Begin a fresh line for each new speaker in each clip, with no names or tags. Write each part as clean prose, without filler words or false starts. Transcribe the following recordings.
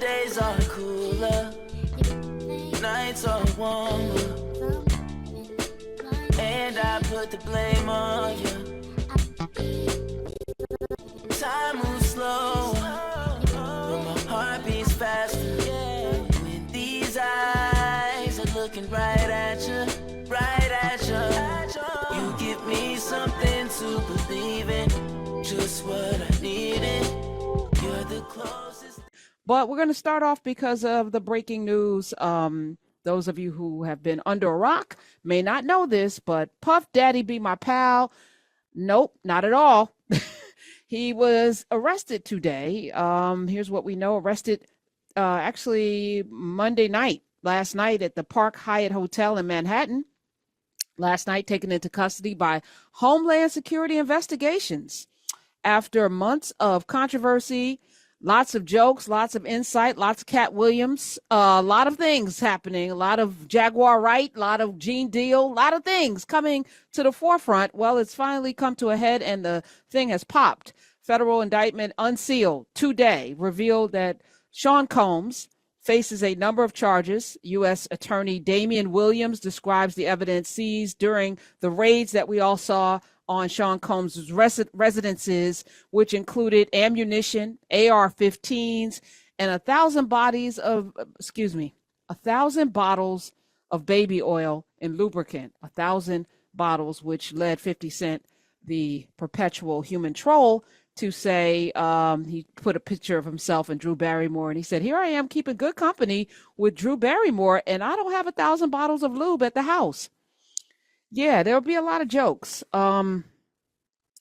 days are cooler, nights are warmer, and I put the blame on you. Time moves slow, but my heart beats faster. When these eyes are looking right at you, right at you. You give me something to believe in, just what I needed. You're the closest.
But we're going to start off because of the breaking news. Those of you who have been under a rock may not know this, but Puff Daddy be my pal. Nope, not at all. He was arrested today. Here's what we know. Arrested actually Monday night, last night at the Park Hyatt Hotel in Manhattan. Last night, taken into custody by Homeland Security investigations. After months of controversy, lots of jokes, lots of insight, lots of Cat Williams, a lot of things happening, a lot of Jaguar Wright, a lot of Gene Deal, a lot of things coming to the forefront. Well, it's finally come to a head and the thing has popped. Federal indictment unsealed today revealed that Sean Combs faces a number of charges. U.S. Attorney Damian Williams describes the evidence seized during the raids that we all saw on Sean Combs' residences, which included ammunition, AR-15s, and 1,000 bottles of baby oil and lubricant. 1,000 bottles, which led 50 Cent, the perpetual human troll, to say he put a picture of himself and Drew Barrymore, and he said, "Here I am keeping good company with Drew Barrymore, and I don't have 1,000 bottles of lube at the house." Yeah, there'll be a lot of jokes. I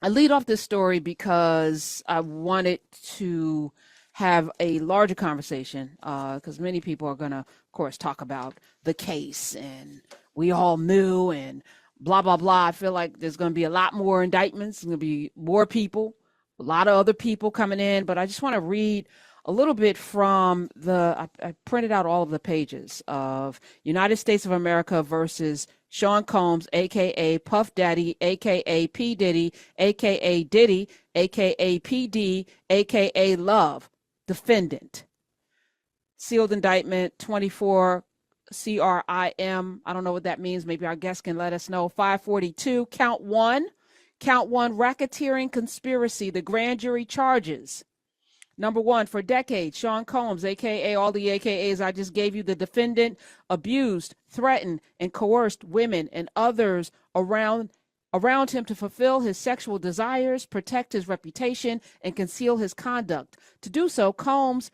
lead off this story because I wanted to have a larger conversation because many people are going to, of course, talk about the case and we all knew and blah, blah, blah. I feel like there's going to be a lot more indictments. There's going to be more people, a lot of other people coming in. But I just want to read a little bit from I printed out all of the pages of United States of America versus Sean Combs, a.k.a. Puff Daddy, a.k.a. P. Diddy, a.k.a. Diddy, a.k.a. PD, a.k.a. Love, defendant. Sealed indictment 24 CRIM. I don't know what that means. Maybe our guest can let us know. 542, count one, racketeering conspiracy. The grand jury charges. Number one, for decades, Sean Combs, a.k.a. all the AKAs I just gave you, the defendant, abused, threatened, and coerced women and others around him to fulfill his sexual desires, protect his reputation, and conceal his conduct. To do so, Combs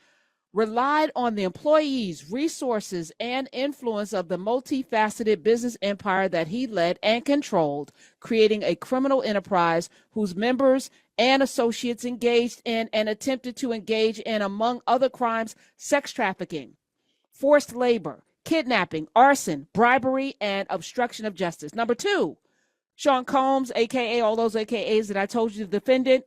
relied on the employees, resources, and influence of the multifaceted business empire that he led and controlled, creating a criminal enterprise whose members and associates engaged in and attempted to engage in, among other crimes, sex trafficking, forced labor, kidnapping, arson, bribery, and obstruction of justice. Number two, Sean Combs, a.k.a. all those AKAs that I told you, the defendant,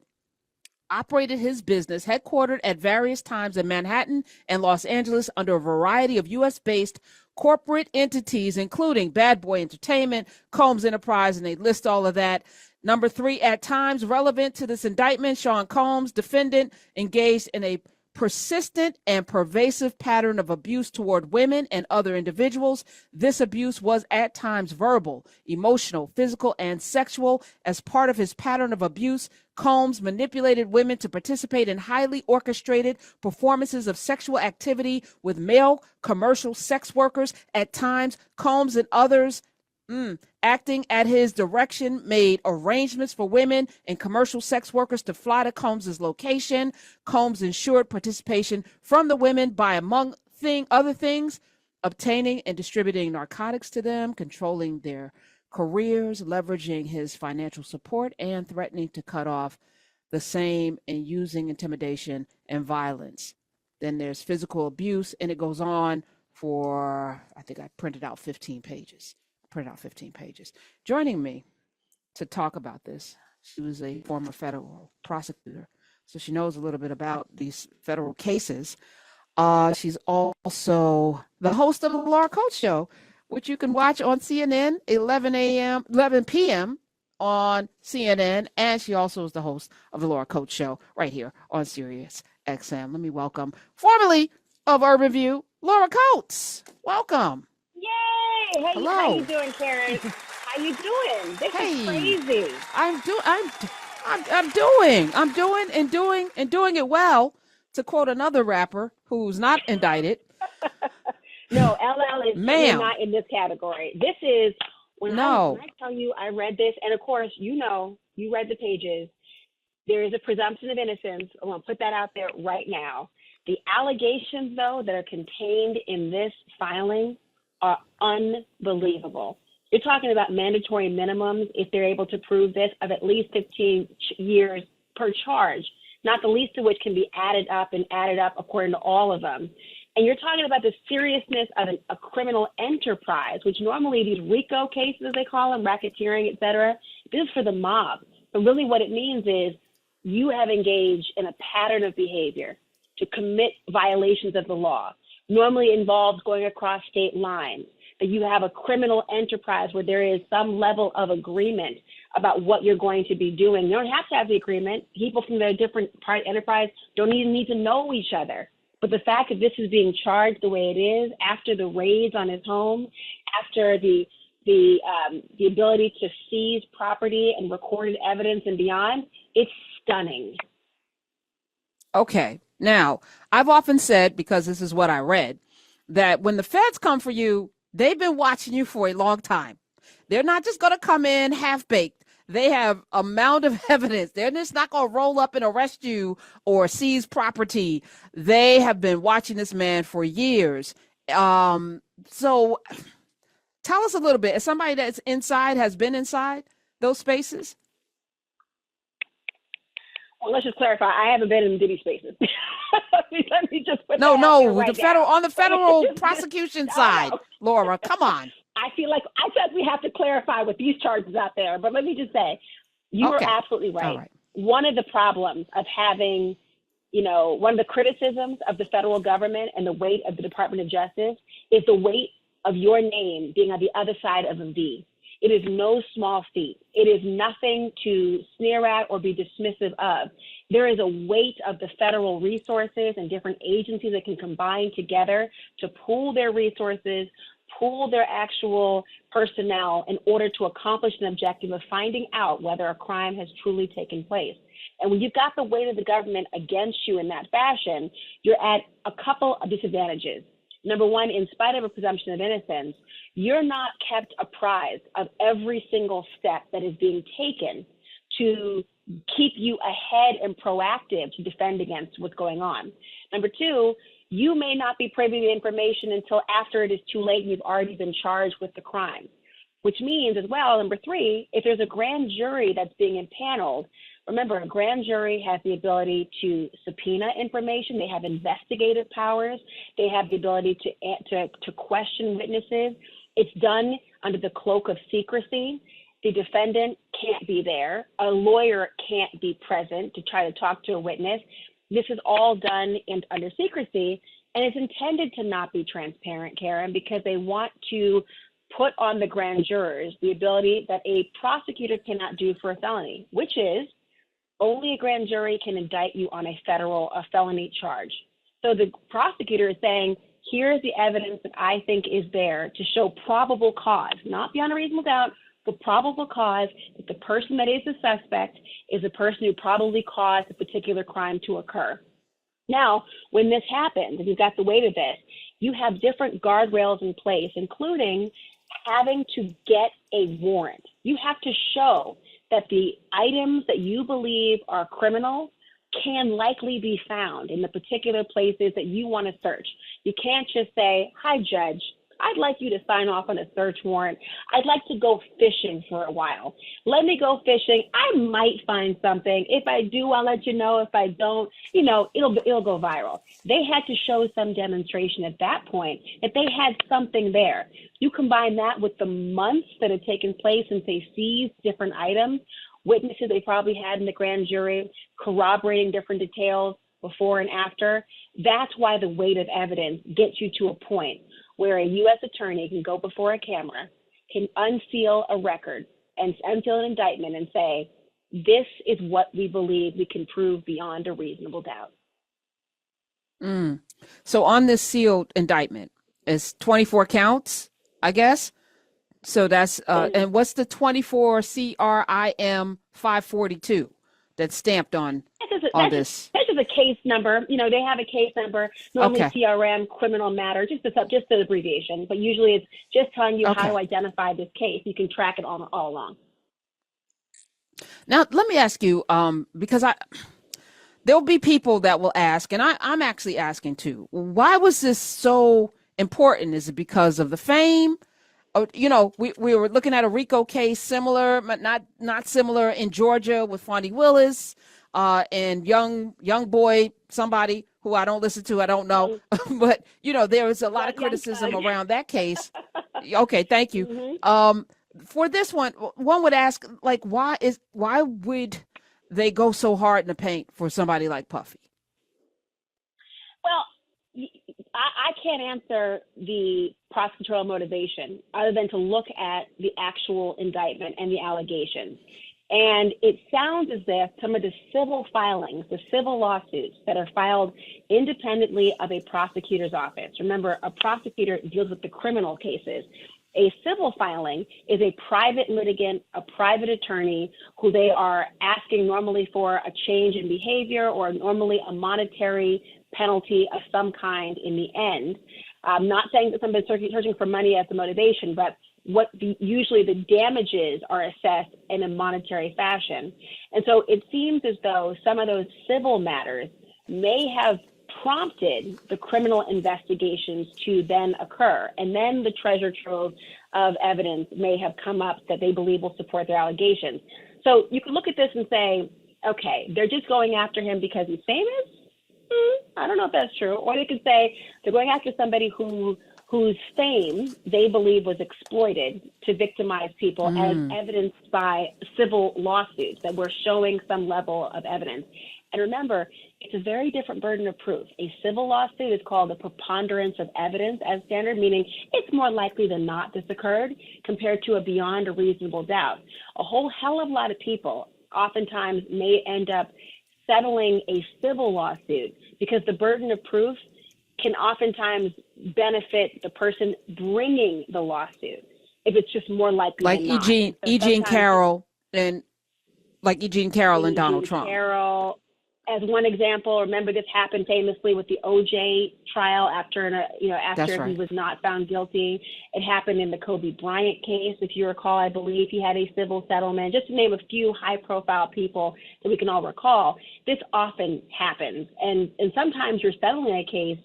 operated his business headquartered at various times in Manhattan and Los Angeles under a variety of U.S.-based corporate entities, including Bad Boy Entertainment, Combs Enterprise, and they list all of that. Number three, at times relevant to this indictment, Sean Combs, defendant, engaged in a persistent and pervasive pattern of abuse toward women and other individuals. This abuse was at times verbal, emotional, physical, and sexual. As part of his pattern of abuse, Combs manipulated women to participate in highly orchestrated performances of sexual activity with male commercial sex workers. At times, Combs and others acting at his direction, made arrangements for women and commercial sex workers to fly to Combs's location. Combs ensured participation from the women by, among other things, obtaining and distributing narcotics to them, controlling their careers, leveraging his financial support, and threatening to cut off the same and using intimidation and violence. Then there's physical abuse, and it goes on for, I think I printed out 15 pages. Joining me to talk about this, she was a former federal prosecutor, so she knows a little bit about these federal cases. She's also the host of the Laura Coates Show, which you can watch on CNN, 11 p.m. on CNN, and she also is the host of the Laura Coates Show right here on SiriusXM. Let me welcome formerly of Urban View, Laura Coates. Welcome.
Yay! Hey, how you
Hello.
doing, Karen? How you doing? This is
Hey,
crazy.
I'm doing it well. To quote another rapper who's not indicted,
No, LL is certainly
ma'am.
not in this category. This is when
No.
I tell you I read this, and of course you read the pages. There is a presumption of innocence. I want to put that out there right now. The allegations, though, that are contained in this filing are unbelievable. You're talking about mandatory minimums, if they're able to prove this, of at least 15 years per charge, not the least of which can be added up and added up according to all of them. And you're talking about the seriousness of a criminal enterprise, which normally these RICO cases, as they call them, racketeering, et cetera, this is for the mob. But really what it means is you have engaged in a pattern of behavior to commit violations of the law, normally involves going across state lines, that you have a criminal enterprise where there is some level of agreement about what you're going to be doing. You don't have to have the agreement. People from the different part enterprise don't even need to know each other. But the fact that this is being charged the way it is, after the raids on his home, after the ability to seize property and recorded evidence and beyond, it's stunning.
Okay. Now, I've often said, because this is what I read, that when the feds come for you, they've been watching you for a long time. They're not just going to come in half baked. They have a mound of evidence. They're just not going to roll up and arrest you or seize property. They have been watching this man for years. So tell us a little bit. As somebody that's inside, has been inside those spaces?
Well, let's just clarify. I haven't been in Diddy spaces. let me just put
No,
that out there
no,
right
the federal
now.
on the federal prosecution side, Laura. Come on.
I feel like we have to clarify with these charges out there. But let me just say, you are absolutely right.
All right.
One of the problems of having, one of the criticisms of the federal government and the weight of the Department of Justice is the weight of your name being on the other side of a V. It is no small feat. It is nothing to sneer at or be dismissive of. There is a weight of the federal resources and different agencies that can combine together to pool their resources, pool their actual personnel in order to accomplish an objective of finding out whether a crime has truly taken place. And when you've got the weight of the government against you in that fashion, you're at a couple of disadvantages. Number one, in spite of a presumption of innocence, you're not kept apprised of every single step that is being taken to keep you ahead and proactive to defend against what's going on. Number two, you may not be privy to information until after it is too late and you've already been charged with the crime, which means as well, number three, if there's a grand jury that's being impaneled, remember, a grand jury has the ability to subpoena information. They have investigative powers. They have the ability to question witnesses. It's done under the cloak of secrecy. The defendant can't be there. A lawyer can't be present to try to talk to a witness. This is all done under secrecy, and it's intended to not be transparent, Karen, because they want to put on the grand jurors the ability that a prosecutor cannot do for a felony, which is only a grand jury can indict you on a felony charge. So the prosecutor is saying, here's the evidence that I think is there to show probable cause, not beyond a reasonable doubt, but probable cause that the person that is the suspect is a person who probably caused a particular crime to occur. Now, when this happens, and you've got the weight of this, you have different guardrails in place, including having to get a warrant. You have to show that the items that you believe are criminal can likely be found in the particular places that you want to search. You can't just say, hi, judge, I'd like you to sign off on a search warrant. I'd like to go fishing for a while. Let me go fishing. I might find something. If I do, I'll let you know. If I don't, it'll go viral. They had to show some demonstration at that point that they had something there. You combine that with the months that had taken place since they seized different items, witnesses they probably had in the grand jury, corroborating different details before and after. That's why the weight of evidence gets you to a point where a U.S. attorney can go before a camera, can unseal a record and unseal an indictment and say, this is what we believe we can prove beyond a reasonable doubt.
Mm. So on this sealed indictment, it's 24 counts, I guess. So that's and what's the 24 CRIM 542 that's stamped this?
That's just a case number. You know, they have a case number, normally
Okay.
CRM, criminal matter, just the abbreviation. But usually it's just telling you how
Okay.
to identify this case. You can track it all along.
Now let me ask you, because there'll be people that will ask, and I'm actually asking too, why was this so important? Is it because of the fame? You know, we were looking at a RICO case similar, but not similar in Georgia with Fonnie Willis, and young boy, somebody who I don't listen to, I don't know, but you know, there was a lot of criticism around that case. Okay, thank you.
Mm-hmm.
For this one would ask, like, why would they go so hard in the paint for somebody like Puffy?
Well, I can't answer the prosecutorial motivation other than to look at the actual indictment and the allegations. And it sounds as if some of the civil filings, the civil lawsuits that are filed independently of a prosecutor's office. Remember, a prosecutor deals with the criminal cases. A civil filing is a private litigant, a private attorney who they are asking normally for a change in behavior or normally a monetary penalty of some kind in the end. I'm not saying that somebody's searching for money as the motivation, but usually the damages are assessed in a monetary fashion. And so it seems as though some of those civil matters may have prompted the criminal investigations to then occur. And then the treasure trove of evidence may have come up that they believe will support their allegations. So you could look at this and say, okay, they're just going after him because he's famous? I don't know if that's true. Or they could say they're going after somebody whose fame they believe was exploited to victimize people as evidenced by civil lawsuits that were showing some level of evidence. And remember, it's a very different burden of proof. A civil lawsuit is called a preponderance of evidence as standard, meaning it's more likely than not this occurred compared to a beyond a reasonable doubt. A whole hell of a lot of people oftentimes may end up settling a civil lawsuit because the burden of proof can oftentimes benefit the person bringing the lawsuit if it's just more likely
Like
than not.
Eugene Carroll and Donald Trump.
Carroll, as one example, remember this happened famously with the OJ trial after he was not found guilty. It happened in the Kobe Bryant case, if you recall. I believe he had a civil settlement. Just to name a few high-profile people that we can all recall, this often happens. And sometimes you're settling a case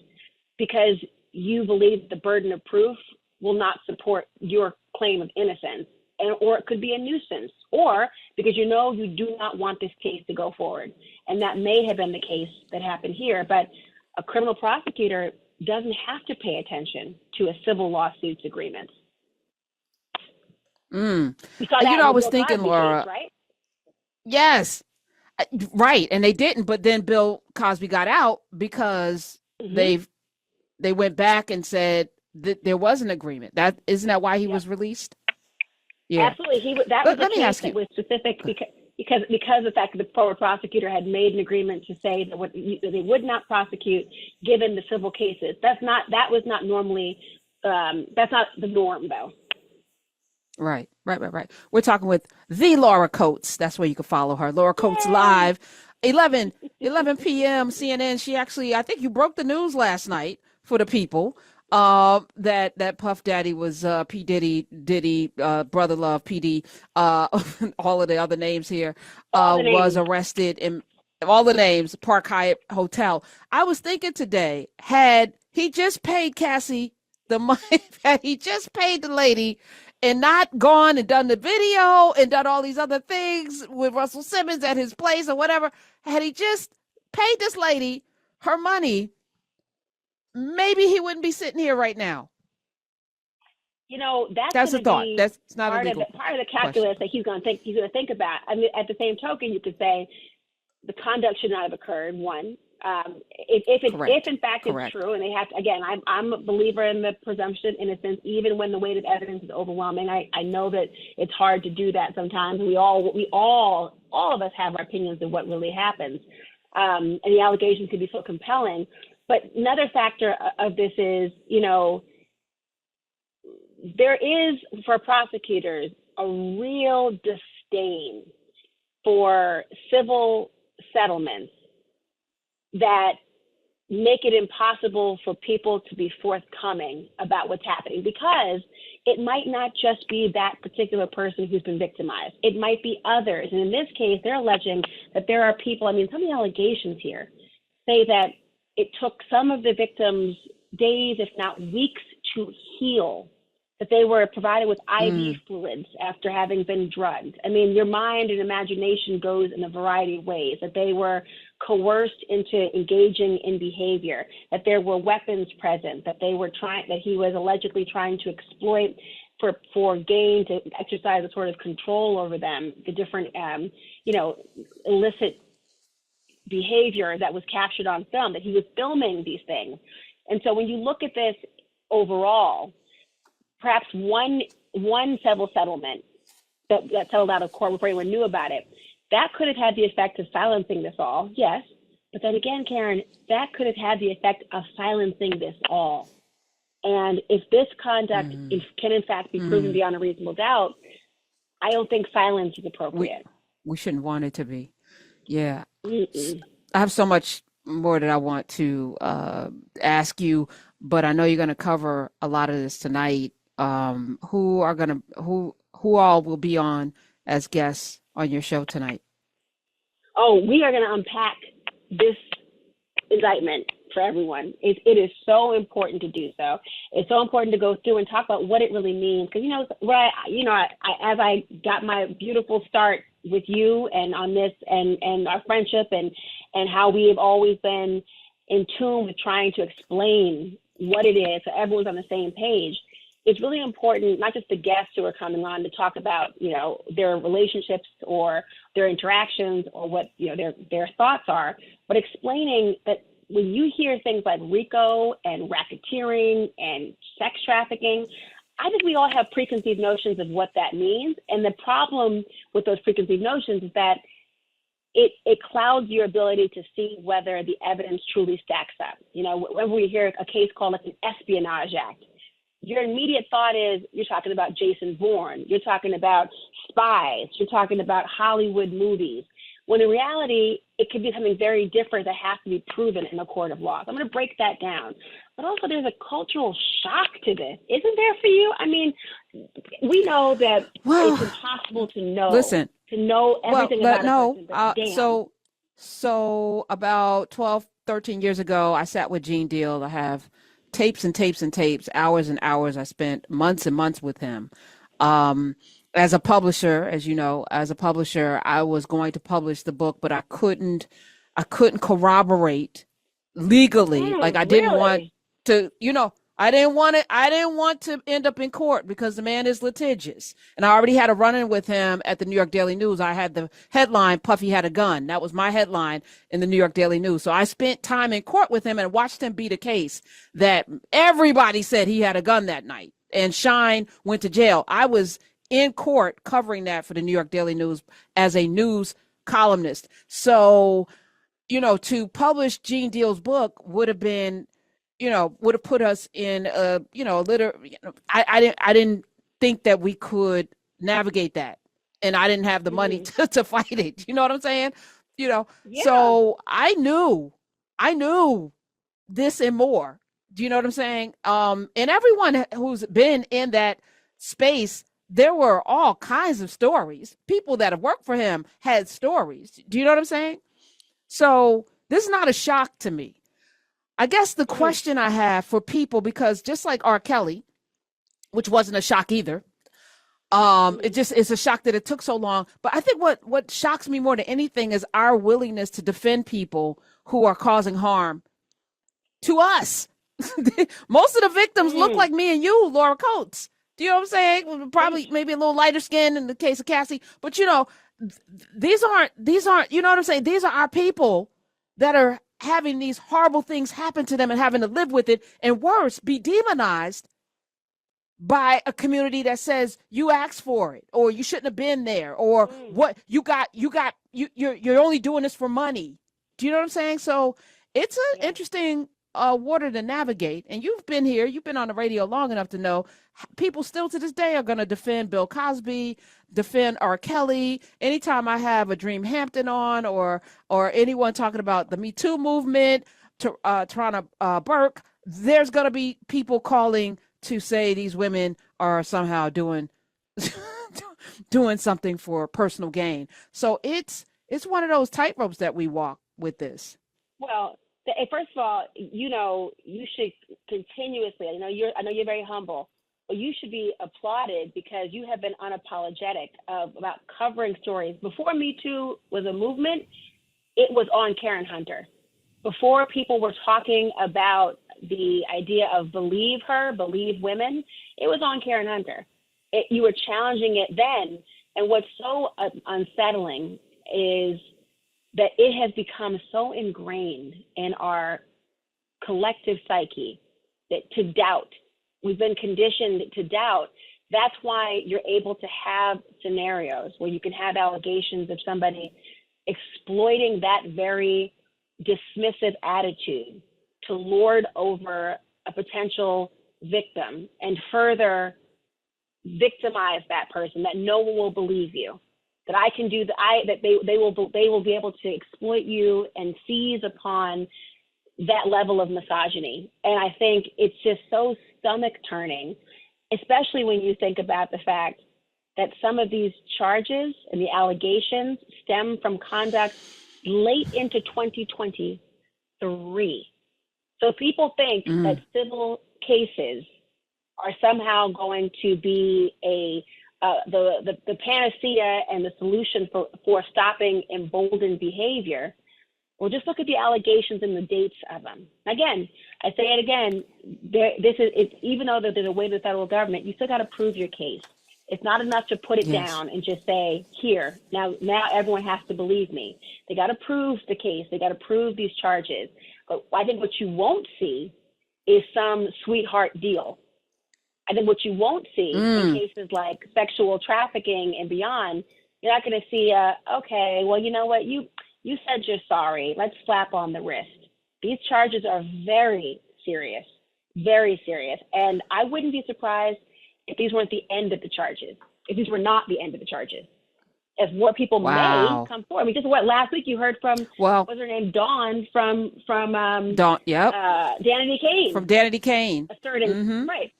because you believe the burden of proof will not support your claim of innocence, or it could be a nuisance, or because you do not want this case to go forward. And that may have been the case that happened here, but a criminal prosecutor doesn't have to pay attention to a civil lawsuit's agreements.
I was thinking, Laura,
case, right?
Yes, right. And they didn't, but then Bill Cosby got out because they went back and said that there was an agreement. Isn't that why he was released? Yeah,
absolutely. That was a case that was specific because the fact that the former prosecutor had made an agreement to say that they would not prosecute given the civil cases. That's not the norm, though.
Right. We're talking with the Laura Coates. That's where you can follow her. Laura Coates Live, 11 p.m. CNN. She actually, I think you broke the news last night for the people. That Puff Daddy was P. Diddy, Brother Love, PD, all of the other names here, was arrested in all the names, Park Hyatt Hotel. I was thinking today, had he just paid Cassie the money, had he just paid the lady and not gone and done the video and done all these other things with Russell Simmons at his place or whatever, had he just paid this lady her money, maybe he wouldn't be sitting here right now.
That's
a thought. That's not
part
a legal
part of the calculus that he's going to think about. I mean, at the same token, you could say the conduct should not have occurred. One, if in fact it's true, and they have to, again, I'm a believer in the presumption of innocence, even when the weight of evidence is overwhelming. I know that it's hard to do that sometimes. We all of us have our opinions of what really happens, and the allegations can be so compelling. But another factor of this is, there is, for prosecutors, a real disdain for civil settlements that make it impossible for people to be forthcoming about what's happening, because it might not just be that particular person who's been victimized. It might be others. And in this case, they're alleging that there are people, some of the allegations here say that it took some of the victims days, if not weeks, to heal, that they were provided with IV fluids after having been drugged. Your mind and imagination goes in a variety of ways, that they were coerced into engaging in behavior, that there were weapons present, that he was allegedly trying to exploit for gain, to exercise a sort of control over them, the different, illicit behavior that was captured on film, that he was filming these things. And so when you look at this overall, perhaps one civil settlement that settled out of court before anyone knew about it, that could have had the effect of silencing this all, yes. But then again, Karen, that could have had the effect of silencing this all. And if this conduct can in fact be proven beyond a reasonable doubt, I don't think silence is appropriate.
We shouldn't want it to be. Yeah.
Mm-mm.
I have so much more that I want to ask you, but I know you're going to cover a lot of this tonight. Who all will be on as guests on your show tonight?
Oh, we are going to unpack this indictment for everyone. It is so important to do so. It's so important to go through and talk about what it really means. Because as I got my beautiful start with you and on this and our friendship and how we have always been in tune with trying to explain what it is so everyone's on the same page. It's really important, not just the guests who are coming on to talk about, their relationships or their interactions or what, their thoughts are, but explaining that when you hear things like RICO and racketeering and sex trafficking, I think we all have preconceived notions of what that means. And the problem with those preconceived notions is that it clouds your ability to see whether the evidence truly stacks up. Whenever we hear a case called like an espionage act, your immediate thought is you're talking about Jason Bourne, you're talking about spies, you're talking about Hollywood movies, when in reality, it could be something very different that has to be proven in a court of law. So I'm going to break that down. But also there's a cultural shock to this. Isn't there for you? We know that it's impossible to know.
Listen.
To know everything about a person. But damn.
So about 12, 13 years ago, I sat with Gene Deal. I have tapes and tapes and tapes, hours and hours. I spent months and months with him. As a publisher, as you know, I was going to publish the book, but I couldn't corroborate legally. I didn't want to, I didn't want to end up in court because the man is litigious. And I already had a run-in with him at the New York Daily News. I had the headline, Puffy had a gun. That was my headline in the New York Daily News. So I spent time in court with him and watched him beat a case that everybody said he had a gun that night. And Shine went to jail. I was in court covering that for the New York Daily News as a news columnist. So, to publish Gene Deal's book would have been, would have put us in I didn't think that we could navigate that. And I didn't have the money to fight it. You know what I'm saying? Yeah. So I knew this and more. Do you know what I'm saying? And everyone who's been in that space, there were all kinds of stories. People that have worked for him had stories. Do you know what I'm saying? So this is not a shock to me. I guess the question I have for people, because just like R. Kelly, which wasn't a shock either, it's a shock that it took so long. But I think what shocks me more than anything is our willingness to defend people who are causing harm to us. Most of the victims look like me and you, Laura Coates. Do you know what I'm saying? Probably maybe a little lighter skin in the case of Cassie. But, these aren't, you know what I'm saying? These are our people that are having these horrible things happen to them and having to live with it. And worse, be demonized by a community that says you asked for it, or you shouldn't have been there, or what you're only doing this for money. Do you know what I'm saying? So it's an interesting water to navigate. And you've been here, you've been on the radio long enough to know people still to this day are going to defend Bill Cosby, defend R. Kelly. Anytime I have a Dream Hampton on, or anyone talking about the Me Too movement, to Tarana Burke, there's going to be people calling to say these women are somehow doing something for personal gain. So it's one of those tightropes that we walk with this.
Well, first of all, you should continuously, I know you're very humble, but you should be applauded because you have been unapologetic about covering stories. Before Me Too was a movement, it was on Karen Hunter. Before people were talking about the idea of believe women, it was on Karen Hunter. You were challenging it then. And what's so unsettling is that it has become so ingrained in our collective psyche that to doubt, we've been conditioned to doubt. That's why you're able to have scenarios where you can have allegations of somebody exploiting that very dismissive attitude to lord over a potential victim and further victimize that person, that no one will believe you, that I can do that they will be able to exploit you and seize upon that level of misogyny. And I think it's just so stomach turning, especially when you think about the fact that some of these charges and the allegations stem from conduct late into 2023. So people think that civil cases are somehow going to be the panacea and the solution for stopping emboldened behavior. Well, just look at the allegations and the dates of them. Again, I say it again, even though there's a way to the federal government, you still got to prove your case. It's not enough to put it down and just say, here, now everyone has to believe me. They got to prove the case. They got to prove these charges. But I think what you won't see is some sweetheart deal. I think what you won't see in cases like sexual trafficking and beyond, you're not going to see, okay, well, you know what, you said you're sorry. Let's slap on the wrist. These charges are very serious, very serious. And I wouldn't be surprised if these weren't the end of the charges, if these were not the end of the charges. As more people may come forward. I mean, just last week you heard from, what was her name, Dawn from
Dawn, yep.
Danity Kane.
From Danity Kane.
Asserting, right.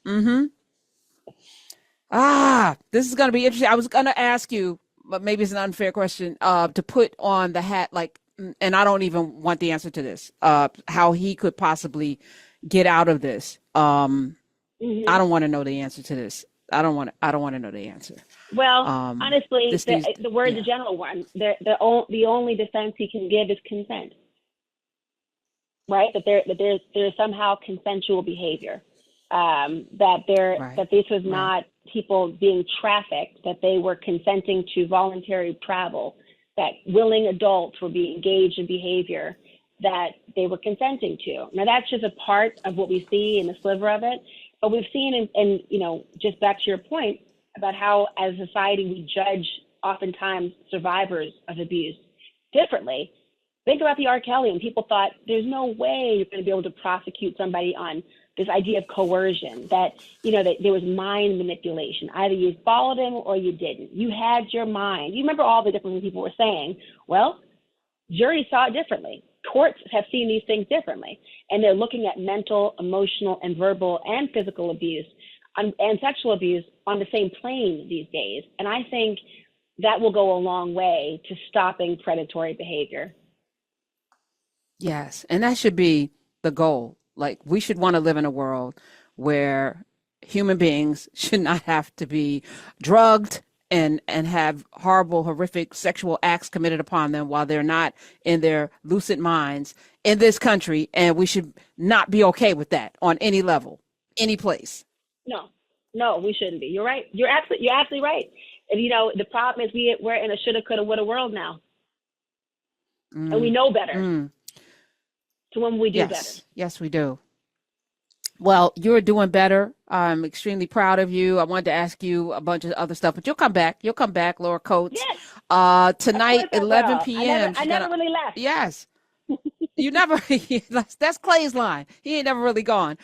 This is going to be interesting. I was going to ask you, but maybe it's an unfair question, to put on the hat, like, and I don't even want the answer to this, how he could possibly get out of this. I don't want to know the answer to this. I don't want to know the answer. Well,
honestly, the word's a general one. The only defense he can give is consent, right? That there's somehow consensual behavior, that this was not people being trafficked, that they were consenting to voluntary travel, that willing adults were being engaged in behavior that they were consenting to. Now that's just a part of what we see in the sliver of it. But we've seen, and just back to your point about how as a society we judge oftentimes survivors of abuse differently. Think about the R. Kelly, and people thought there's no way you're going to be able to prosecute somebody on this idea of coercion, that there was mind manipulation. Either you followed him or you didn't. You had your mind. You remember all the different people were saying. Well, juries saw it differently. Courts have seen these things differently, and they're looking at mental, emotional, and verbal and physical abuse and sexual abuse on the same plane these days. And I think that will go a long way to stopping predatory behavior.
Yes, and that should be the goal. Like, we should want to live in a world where human beings should not have to be drugged and have horrible, horrific sexual acts committed upon them while they're not in their lucid minds in this country. And we should not be okay with that on any level, any place.
No, we shouldn't be. You're right. You're absolutely right. And the problem is we're in a shoulda, coulda, woulda world now. And we know better. So when we do better.
Yes, we do. Well, you're doing better. I'm extremely proud of you. I wanted to ask you a bunch of other stuff, but you'll come back. Laura Coates.
Yes.
Tonight, 11 p.m.
I never really left.
Yes. You never, that's Clay's line. He ain't never really gone.